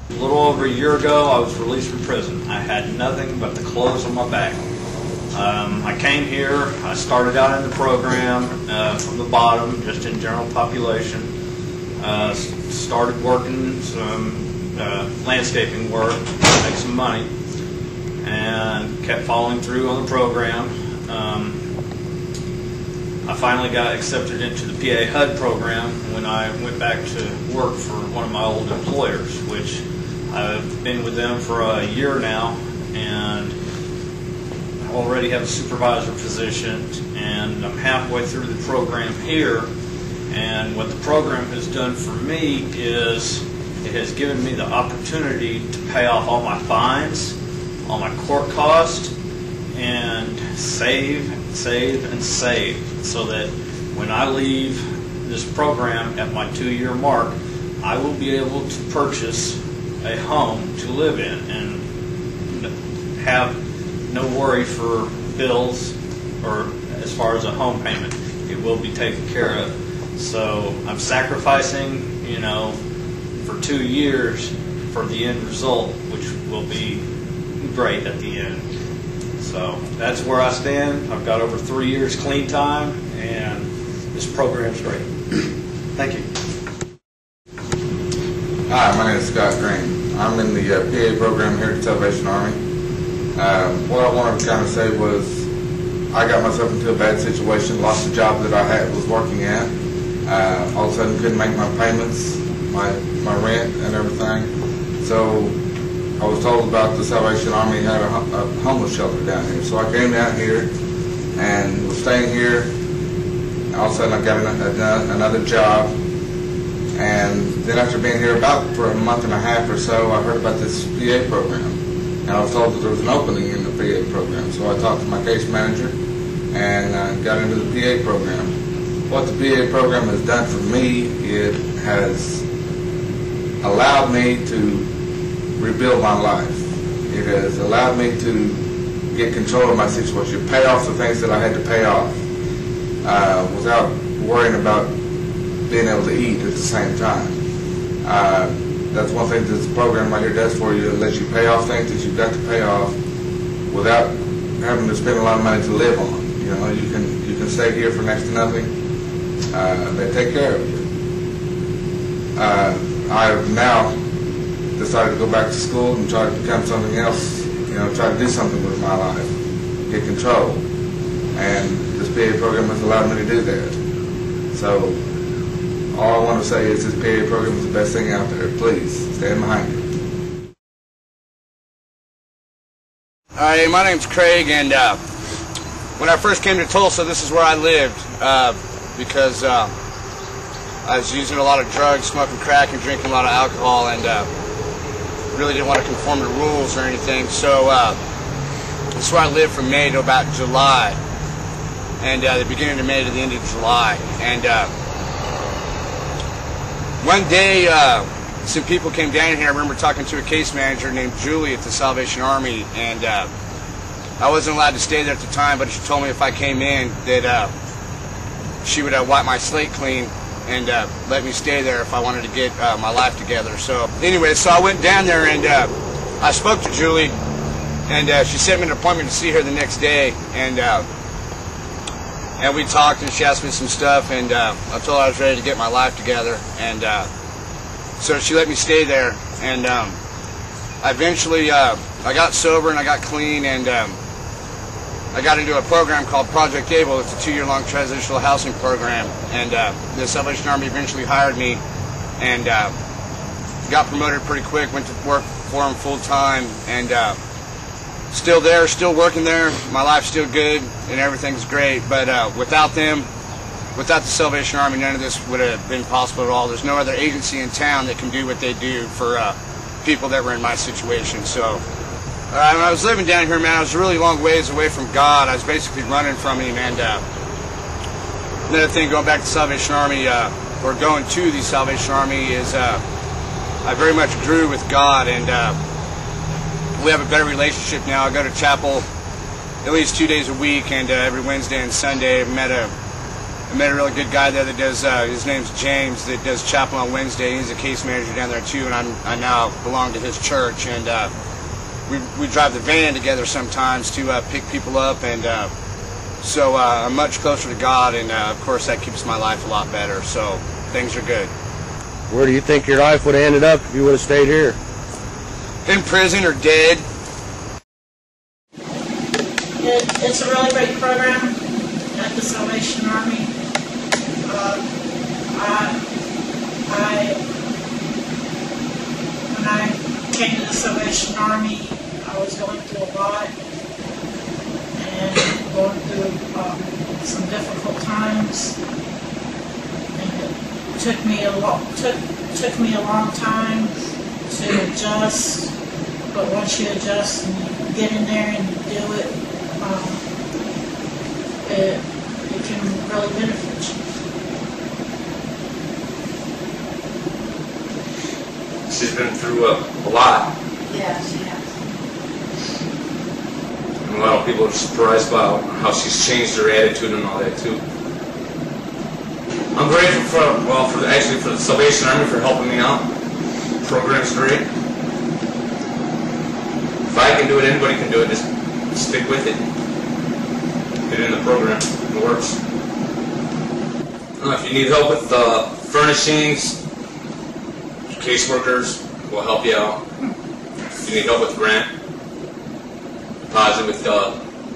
A little over a year ago, I was released from prison. I had nothing but the clothes on my back. I came here, I started out in the program from the bottom, just in general population. Started working some landscaping work to make some money, and kept following through on the program. I finally got accepted into the PA HUD program when I went back to work for one of my old employers, which I've been with them for a year now, and I already have a supervisor position, and I'm halfway through the program here. And what the program has done for me is it has given me the opportunity to pay off all my fines, all my court costs, and save, so that when I leave this program at my 2-year mark, I will be able to purchase a home to live in and have no worry for bills or as far as a home payment. It will be taken care of. So I'm sacrificing, for 2 years for the end result, which will be great at the end. So that's where I stand. I've got over 3 years clean time, and this program's great. Thank you. Hi, my name is Scott Green. I'm in the PA program here at Salvation Army. What I wanted to kind of say was I got myself into a bad situation, lost the job that I was working at. All of a sudden couldn't make my payments, my rent and everything. So I was told about the Salvation Army had a homeless shelter down here. So I came down here and was staying here. All of a sudden I got another job. And then after being here for a month and a half or so, I heard about this PA program. And I was told that there was an opening in the PA program. So I talked to my case manager and got into the PA program. What the PA program has done for me, it has allowed me to rebuild my life. It has allowed me to get control of my situation, pay off the things that I had to pay off without worrying about being able to eat at the same time. That's one thing that this program right here does for you. It lets you pay off things that you've got to pay off without having to spend a lot of money to live on. You can stay here for next to nothing. They take care of you. I have now decided to go back to school and try to become something else, try to do something with my life, get control. And this PA program has allowed me to do that. So all I want to say is this PA program is the best thing out there. Please, stand behind it. Hi, my name's Craig, and when I first came to Tulsa, this is where I lived because I was using a lot of drugs, smoking crack, and drinking a lot of alcohol, and really didn't want to conform to rules or anything. So this is where I lived from May to about July, and the beginning of May to the end of July. And one day, some people came down here. I remember talking to a case manager named Julie at the Salvation Army, and I wasn't allowed to stay there at the time, but she told me if I came in that she would wipe my slate clean and let me stay there if I wanted to get my life together. So anyway, so I went down there and I spoke to Julie, and she set me an appointment to see her the next day, and we talked, and she asked me some stuff, and I told her I was ready to get my life together, and so she let me stay there, and eventually I got sober and I got clean, and I got into a program called Project Able. It's a 2-year-long transitional housing program, and the Salvation Army eventually hired me, and got promoted pretty quick, went to work for them full time, and still there, still working there. My life's still good and everything's great, but without them, without the Salvation Army, none of this would have been possible at all. There's no other agency in town that can do what they do for people that were in my situation. So when I was living down here, man, I was a really long ways away from God. I was basically running from Him. And another thing, going back to the Salvation Army, or going to the Salvation Army, is I very much grew with God, and we have a better relationship now. I go to chapel at least 2 days a week, and every Wednesday and Sunday. I met met a really good guy there that does, his name's James, that does chapel on Wednesday. He's a case manager down there too, and I now belong to his church. And we drive the van together sometimes to pick people up, and so I'm much closer to God, and of course that keeps my life a lot better. So things are good. Where do you think your life would have ended up if you would have stayed here? In prison or dead. It's a really great program at the Salvation Army. When I came to the Salvation Army, I was going through a lot and going through some difficult times. And it took me a long time to adjust, but once you adjust and you get in there and you do it, it can really benefit you. She's been through a lot. Yes, yes. And a lot of people are surprised about how she's changed her attitude and all that too. I'm grateful for the Salvation Army for helping me out. The program's great. If I can do it, anybody can do it. Just stick with it. Get in the program. It works. If you need help with furnishings, caseworkers will help you out. If you need help with rent, deposit with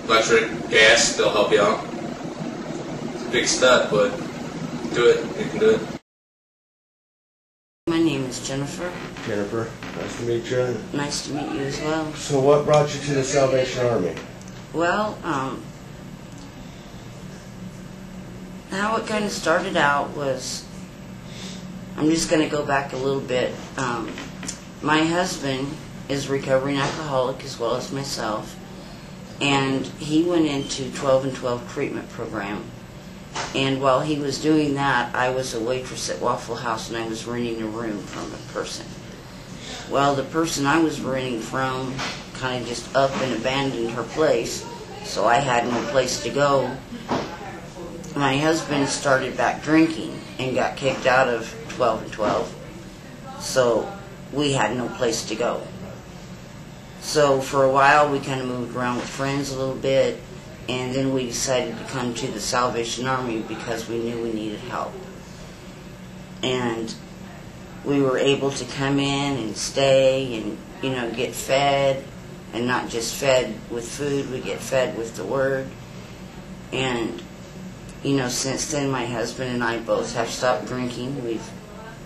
electric, gas, they'll help you out. It's a big step, but do it. You can do it. My name is Jennifer. Jennifer, nice to meet you. Nice to meet you as well. So what brought you to the Salvation Army? Well, how it kind of started out was, I'm just going to go back a little bit. My husband is a recovering alcoholic as well as myself, and he went into 12 and 12 treatment program. And while he was doing that, I was a waitress at Waffle House, and I was renting a room from a person. Well, the person I was renting from kind of just up and abandoned her place, so I had no place to go. My husband started back drinking and got kicked out of 12 and 12, so we had no place to go. So for a while we kind of moved around with friends a little bit, and then we decided to come to the Salvation Army because we knew we needed help. And we were able to come in and stay and, you know, get fed, and not just fed with food, we get fed with the Word. And, you know, since then my husband and I both have stopped drinking. We've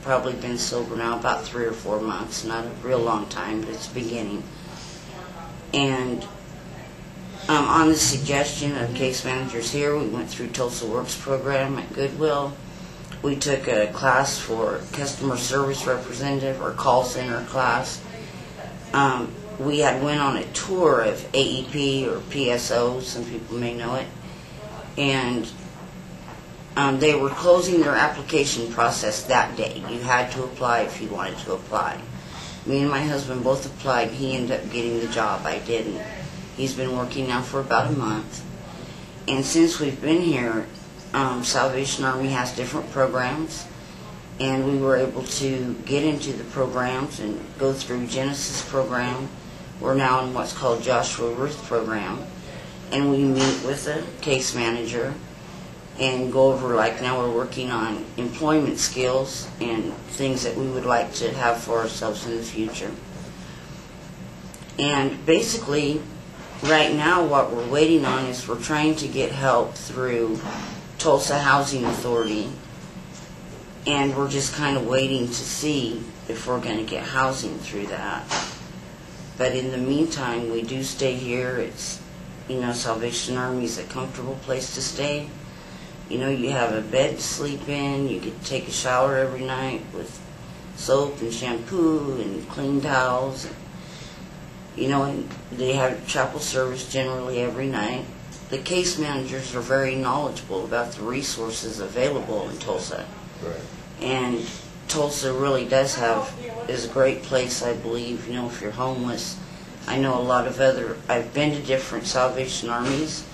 probably been sober now about 3 or 4 months, not a real long time, but it's beginning. And on the suggestion of case managers here, we went through Tulsa Works program at Goodwill. We took a class for customer service representative, or call center class. We had went on a tour of AEP, or PSO, some people may know it, and they were closing their application process that day. You had to apply if you wanted to apply. Me and my husband both applied. He ended up getting the job. I didn't. He's been working now for about a month. And since we've been here, Salvation Army has different programs, and we were able to get into the programs and go through Genesis program. We're now in what's called Joshua Ruth program, and we meet with a case manager and go over, like now we're working on employment skills and things that we would like to have for ourselves in the future. And basically, right now what we're waiting on is we're trying to get help through Tulsa Housing Authority, and we're just kind of waiting to see if we're going to get housing through that. But in the meantime, we do stay here. It's, you know, Salvation Army is a comfortable place to stay. You know, you have a bed to sleep in, you get to take a shower every night with soap and shampoo and clean towels. You know, and they have chapel service generally every night. The case managers are very knowledgeable about the resources available in Tulsa. Right. And Tulsa really is a great place, I believe, you know, if you're homeless. I know a lot of I've been to different Salvation Armies,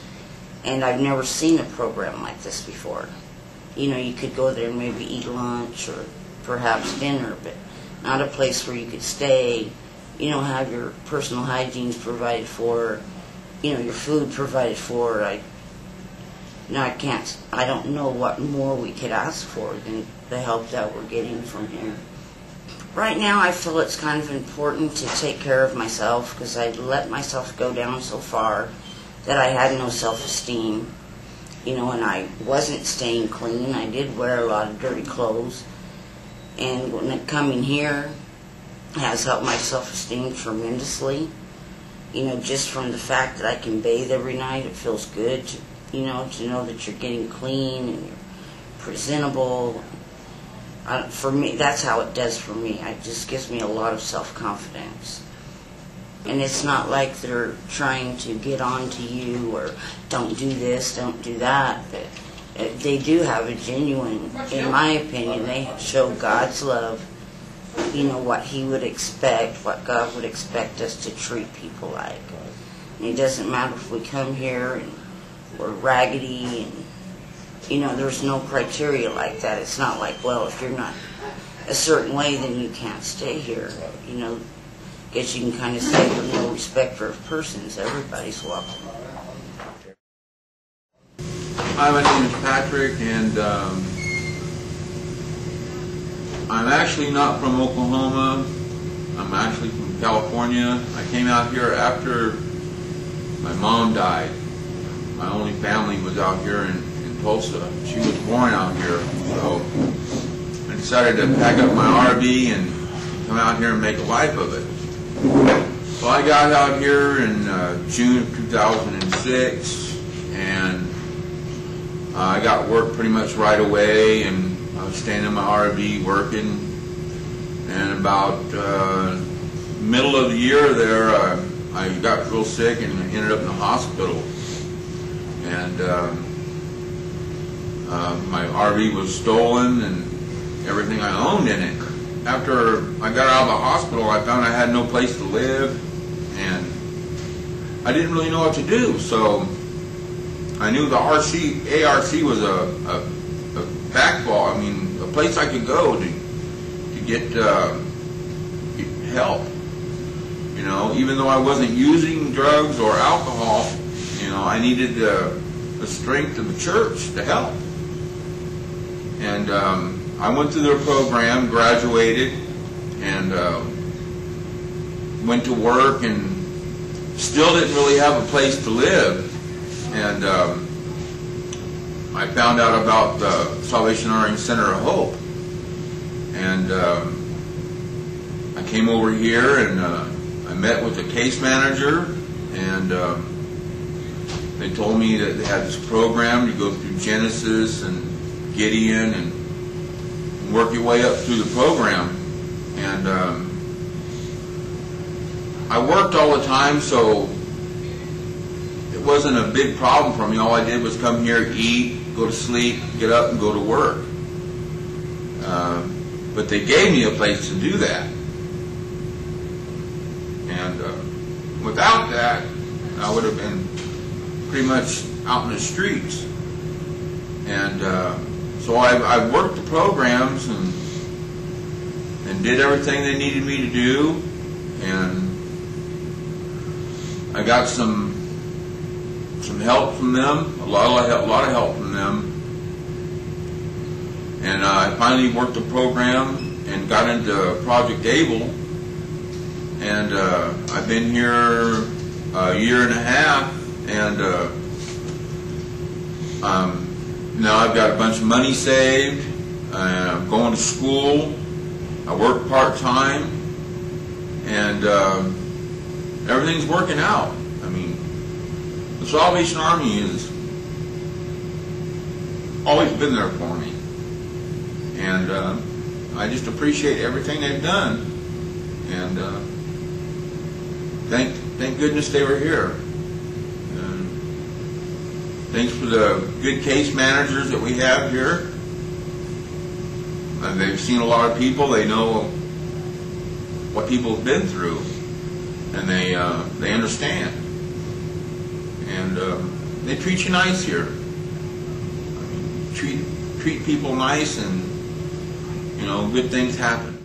and I've never seen a program like this before. You know, you could go there and maybe eat lunch or perhaps dinner, but not a place where you could stay, you know, have your personal hygiene provided for, you know, your food provided for. I don't know what more we could ask for than the help that we're getting from here. Right now, I feel it's kind of important to take care of myself because I let myself go down so far that I had no self-esteem, you know, and I wasn't staying clean. I did wear a lot of dirty clothes, and when coming here has helped my self-esteem tremendously. You know, just from the fact that I can bathe every night, it feels good, to know that you're getting clean and you're presentable. For me, that's how it does for me. It just gives me a lot of self-confidence. And it's not like they're trying to get on to you or don't do this, don't do that. But they do have a genuine, in my opinion, they show God's love, you know, what He would expect, what God would expect us to treat people like. And it doesn't matter if we come here and we're raggedy and, you know, there's no criteria like that. It's not like, well, if you're not a certain way, then you can't stay here. You know, I guess you can kind of say with no respecter of persons, everybody's welcome. Hi, my name is Patrick, and I'm actually not from Oklahoma. I'm actually from California. I came out here after my mom died. My only family was out here in Tulsa. She was born out here, so I decided to pack up my RV and come out here and make a life of it. Well, I got out here in June of 2006, and I got work pretty much right away, and I was staying in my RV working, and about middle of the year there, I got real sick and ended up in the hospital. And my RV was stolen and everything I owned in it. After I got out of the hospital, I found I had no place to live, and I didn't really know what to do. So I knew the ARC was a backball. I mean, a place I could go to get help. You know, even though I wasn't using drugs or alcohol, you know, I needed the strength of the church to help. And I went through their program, graduated, and went to work, and still didn't really have a place to live. And I found out about the Salvation Army Center of Hope. And I came over here, and I met with the case manager, and they told me that they had this program. You go through Genesis and Gideon and work your way up through the program. And I worked all the time, so it wasn't a big problem for me. All I did was come here, eat, go to sleep, get up, and go to work. But they gave me a place to do that. And without that, I would have been pretty much out in the streets. And so I worked the programs and did everything they needed me to do, and I got some help from them, a lot of help from them, and I finally worked the program and got into Project Able, and I've been here a year and a half, and now I've got a bunch of money saved. I'm going to school. I work part-time, and everything's working out. I mean, the Salvation Army has always been there for me, and I just appreciate everything they've done, and thank goodness they were here. Thanks for the good case managers that we have here. They've seen a lot of people. They know what people have been through, and they understand. And they treat you nice here. I mean, treat people nice, and good things happen.